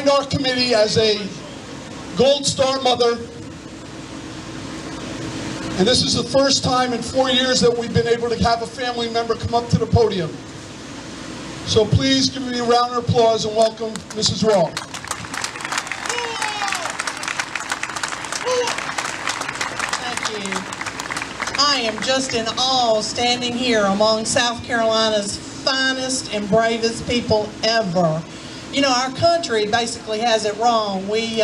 joined our committee as a Gold Star mother. And this is the first time in 4 years that we've been able to have a family member come up to the podium. So please give me a round of applause and welcome Mrs. Raw. Thank you. I am just in awe standing here among South Carolina's finest and bravest people ever. You know, our country basically has it wrong. We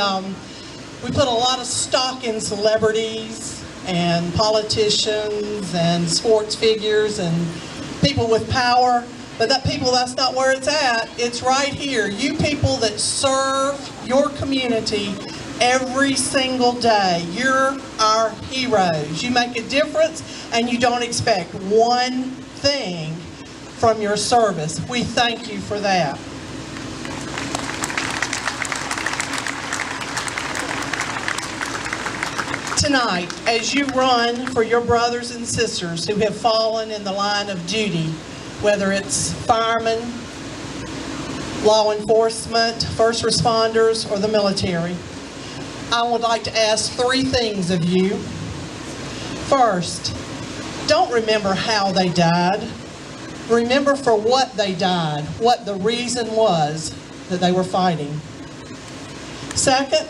put a lot of stock in celebrities and politicians and sports figures and people with power, but that's not where it's at. It's right here. You people that serve your community every single day. You're our heroes. You make a difference and you don't expect one thing from your service. We thank you for that. Tonight, as you run for your brothers and sisters who have fallen in the line of duty, whether it's firemen, law enforcement, first responders, or the military, I would like to ask three things of you. First, don't remember how they died. Remember for what they died, what the reason was that they were fighting. Second,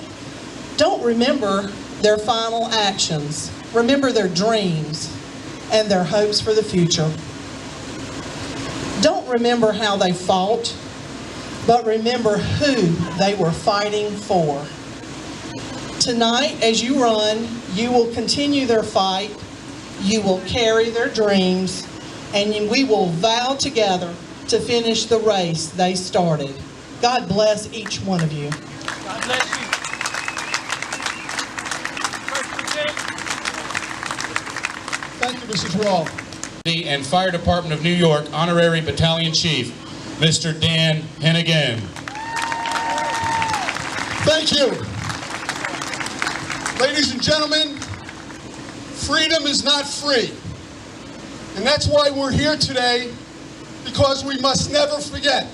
don't remember their final actions. Remember their dreams and their hopes for the future. Don't remember how they fought, but remember who they were fighting for. Tonight, as you run, you will continue their fight, you will carry their dreams, and we will vow together to finish the race they started. God bless each one of you. God bless you. Thank you, Mrs. Raw. And Fire Department of New York Honorary Battalion Chief, Mr. Dan Hennigan. Thank you. Ladies and gentlemen, freedom is not free. And that's why we're here today, because we must never forget.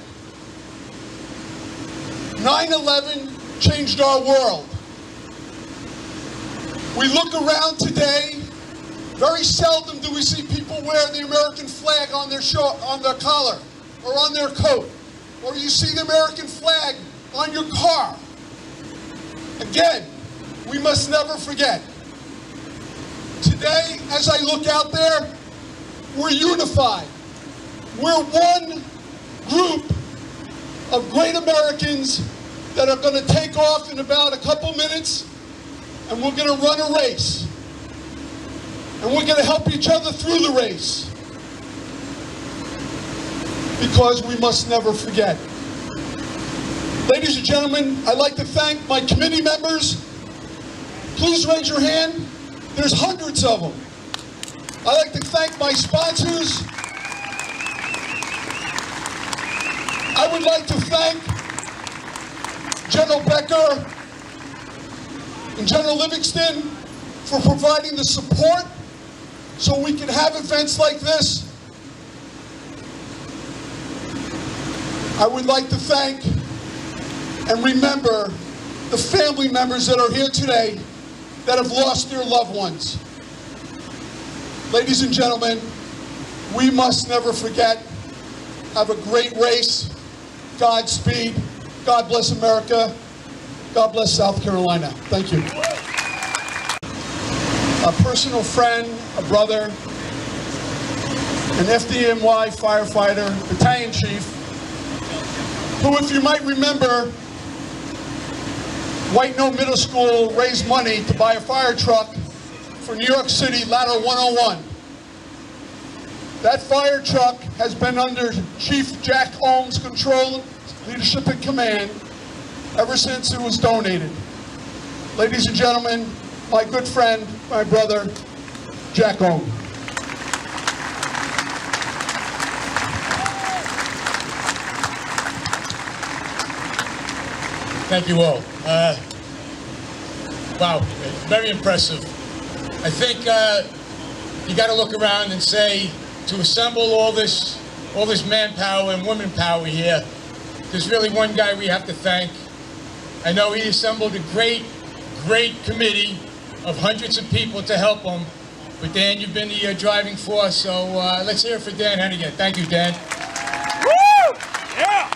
9/11 changed our world. We look around today, very seldom do we see people wear the American flag on their collar or on their coat, or you see the American flag on your car. Again, we must never forget. Today, as I look out there, we're unified. We're one group of great Americans that are going to take off in about a couple minutes, and we're going to run a race. And we're going to help each other through the race. Because we must never forget. Ladies and gentlemen, I'd like to thank my committee members. Please raise your hand. There's hundreds of them. I'd like to thank my sponsors. I would like to thank General Becker and General Livingston for providing the support so we can have events like this. I would like to thank and remember the family members that are here today that have lost their loved ones. Ladies and gentlemen, we must never forget. Have a great race. Godspeed. God bless America. God bless South Carolina. Thank you. A personal friend, a brother, an FDNY firefighter, battalion chief, who, if you might remember, White Knoll Middle School raised money to buy a fire truck for New York City Ladder 101. That fire truck has been under Chief Jack Ohm's control, leadership, and command ever since it was donated. Ladies and gentlemen, my good friend, my brother, Jack Ohm. Thank you all. Wow, very impressive. I think you got to look around and say, to assemble all this manpower and woman power here, there's really one guy we have to thank, I know he assembled a great committee of hundreds of people to help him. But Dan, you've been the driving force, so let's hear it for Dan Hennigan. Thank you, Dan. Woo! Yeah!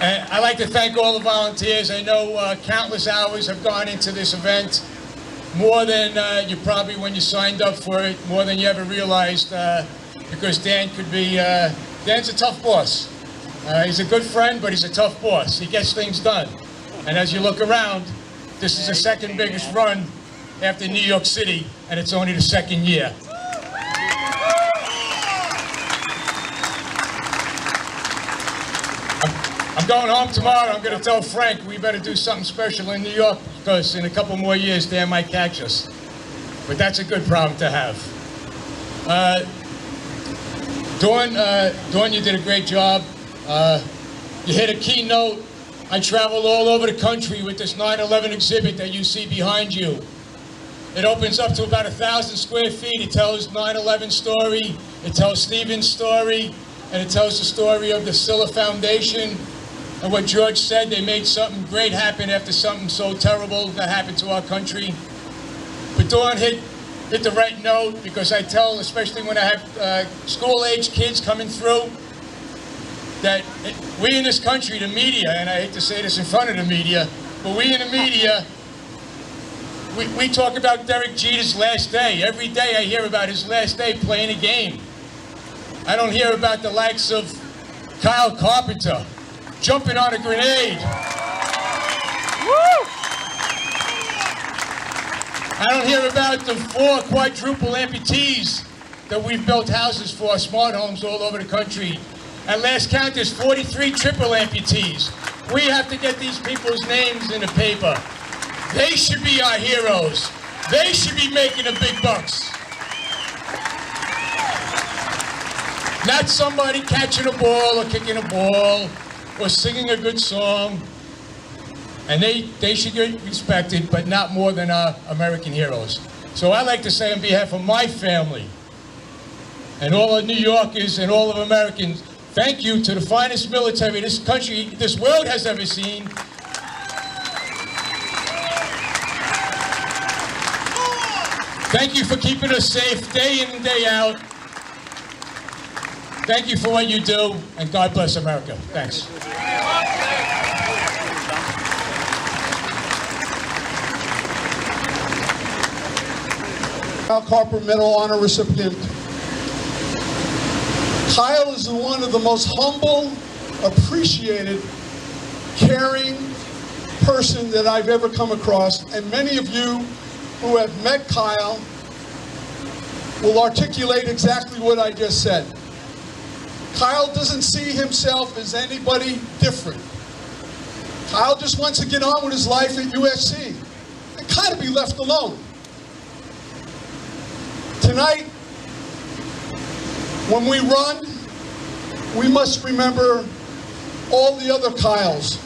And I'd like to thank all the volunteers. I know countless hours have gone into this event, more than you probably, when you signed up for it, more than you ever realized, because Dan could be, Dan's a tough boss. He's a good friend, but he's a tough boss. He gets things done. And as you look around, this is the second biggest run after New York City, and it's only the second year. I'm going home tomorrow. I'm going to tell Frank we better do something special in New York, because in a couple more years, Dan might catch us. But that's a good problem to have. Dawn, you did a great job. You hit a keynote. I traveled all over the country with this 9/11 exhibit that you see behind you. It opens up to about 1,000 square feet. It tells 9/11 story, it tells Stephen's story, and it tells the story of the Siller Foundation and what George said. They made something great happen after something so terrible that happened to our country. But Dawn hit the right note, because I tell, especially when I have school-age kids coming through, that we in this country, the media, and I hate to say this in front of the media, but we in the media, we talk about Derek Jeter's last day. Every day I hear about his last day playing a game. I don't hear about the likes of Kyle Carpenter jumping on a grenade. Woo! I don't hear about the 4 quadruple amputees that we've built houses for, smart homes all over the country. At last count, there's 43 triple amputees. We have to get these people's names in the paper. They should be our heroes. They should be making the big bucks. Not somebody catching a ball or kicking a ball or singing a good song. And they should get respected, but not more than our American heroes. So I'd like to say on behalf of my family and all of New Yorkers and all of Americans, thank you to the finest military this country, this world has ever seen. Thank you for keeping us safe day in and day out. Thank you for what you do, and God bless America. Thanks. Kyle Carper Medal honor recipient. Kyle is one of the most humble, appreciated, caring person that I've ever come across, and many of you who have met Kyle will articulate exactly what I just said. Kyle doesn't see himself as anybody different. Kyle just wants to get on with his life at USC and kind of be left alone. Tonight, when we run, we must remember all the other Kyles,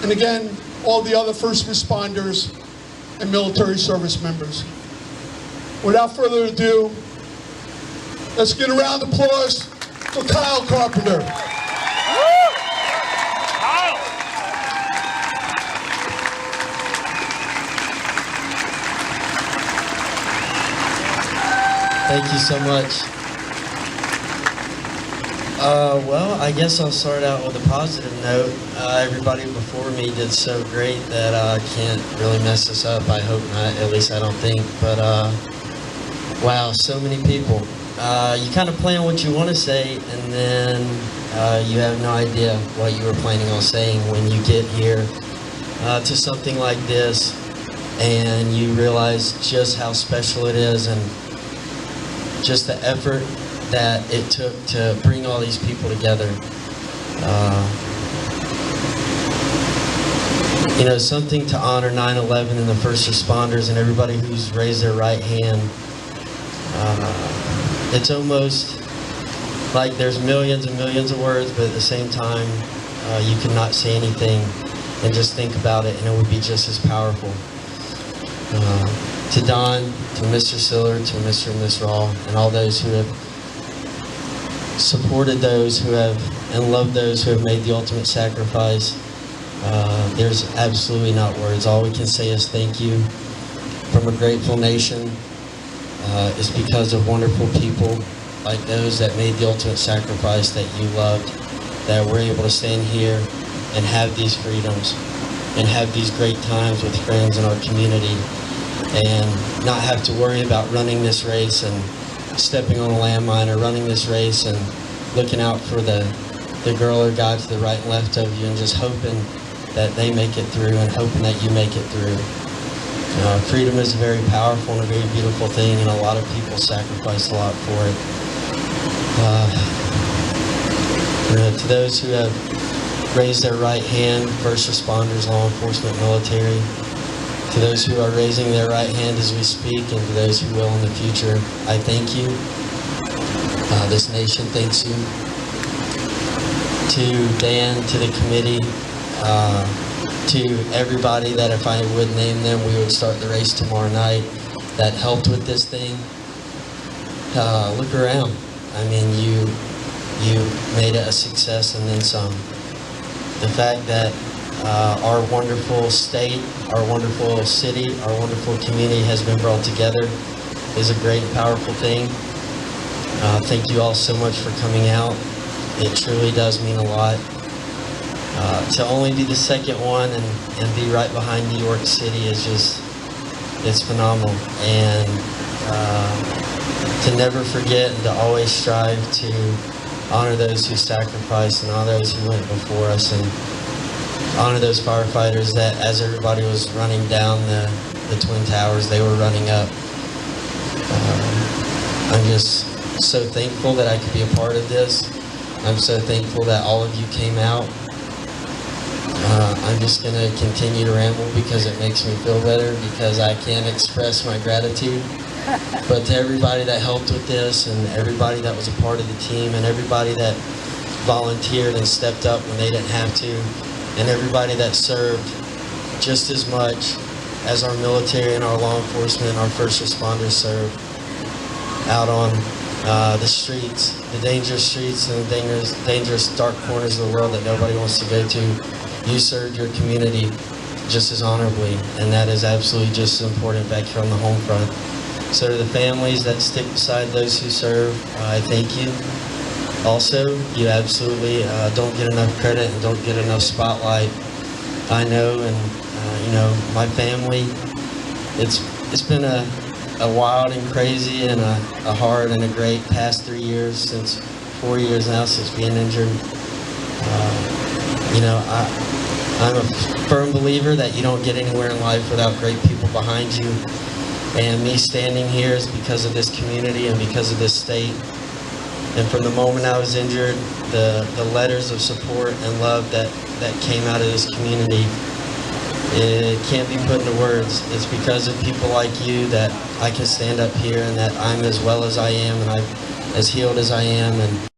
and again, all the other first responders and military service members. Without further ado, let's get a round of applause for Kyle Carpenter. Kyle! Thank you so much. Well, I guess I'll start out with a positive note. Everybody before me did so great that I can't really mess this up. I hope not, at least I don't think. But wow, so many people. You kind of plan what you want to say, and then you have no idea what you were planning on saying when you get here to something like this, and you realize just how special it is, and just the effort that it took to bring all these people together. You know, something to honor 9/11 and the first responders and everybody who's raised their right hand. It's almost like there's millions and millions of words, but at the same time, you cannot say anything and just think about it, and it would be just as powerful. To Don, to Mr. Siller, to Mr. and Miss Raw, and all those who have supported those who have and love those who have made the ultimate sacrifice. There's absolutely not words. All we can say is thank you. From a grateful nation, is because of wonderful people like those that made the ultimate sacrifice that you loved, that we're able to stand here and have these freedoms and have these great times with friends in our community and not have to worry about running this race and stepping on a landmine, or running this race and looking out for the girl or guy to the right and left of you and just hoping that they make it through and hoping that you make it through. Freedom is a very powerful and a very beautiful thing, and a lot of people sacrifice a lot for it. To those who have raised their right hand, first responders, law enforcement, military, to those who are raising their right hand as we speak, and to those who will in the future, I thank you. This nation thanks you. To Dan, to the committee, to everybody that if I would name them, we would start the race tomorrow night, that helped with this thing. Look around. I mean, you made it a success and then some. The fact that our wonderful state, our wonderful city, our wonderful community has been brought together is a great, powerful thing. Thank you all so much for coming out. It truly does mean a lot. To only be the second one and be right behind New York City is just, it's phenomenal. And to never forget and to always strive to honor those who sacrificed and honor those who went before us, and honor those firefighters that as everybody was running down the Twin Towers, they were running up. I'm just so thankful that I could be a part of this. I'm so thankful that all of you came out. I'm just going to continue to ramble because it makes me feel better, because I can't express my gratitude. But to everybody that helped with this, and everybody that was a part of the team, and everybody that volunteered and stepped up when they didn't have to, and everybody that served just as much as our military and our law enforcement and our first responders served out on the streets, the dangerous streets and the dangerous dark corners of the world that nobody wants to go to. You served your community just as honorably, and that is absolutely just as important back here on the home front. So to the families that stick beside those who serve, I thank you. Also, you absolutely don't get enough credit and don't get enough spotlight. I know, and my family, it's been a wild and crazy and a hard and a great past 3 years, since 4 years now since being injured. I'm a firm believer that you don't get anywhere in life without great people behind you. And me standing here is because of this community and because of this state. And from the moment I was injured, the letters of support and love that came out of this community, it can't be put into words. It's because of people like you that I can stand up here, and that I'm as well as I am, and I'm as healed as I am. And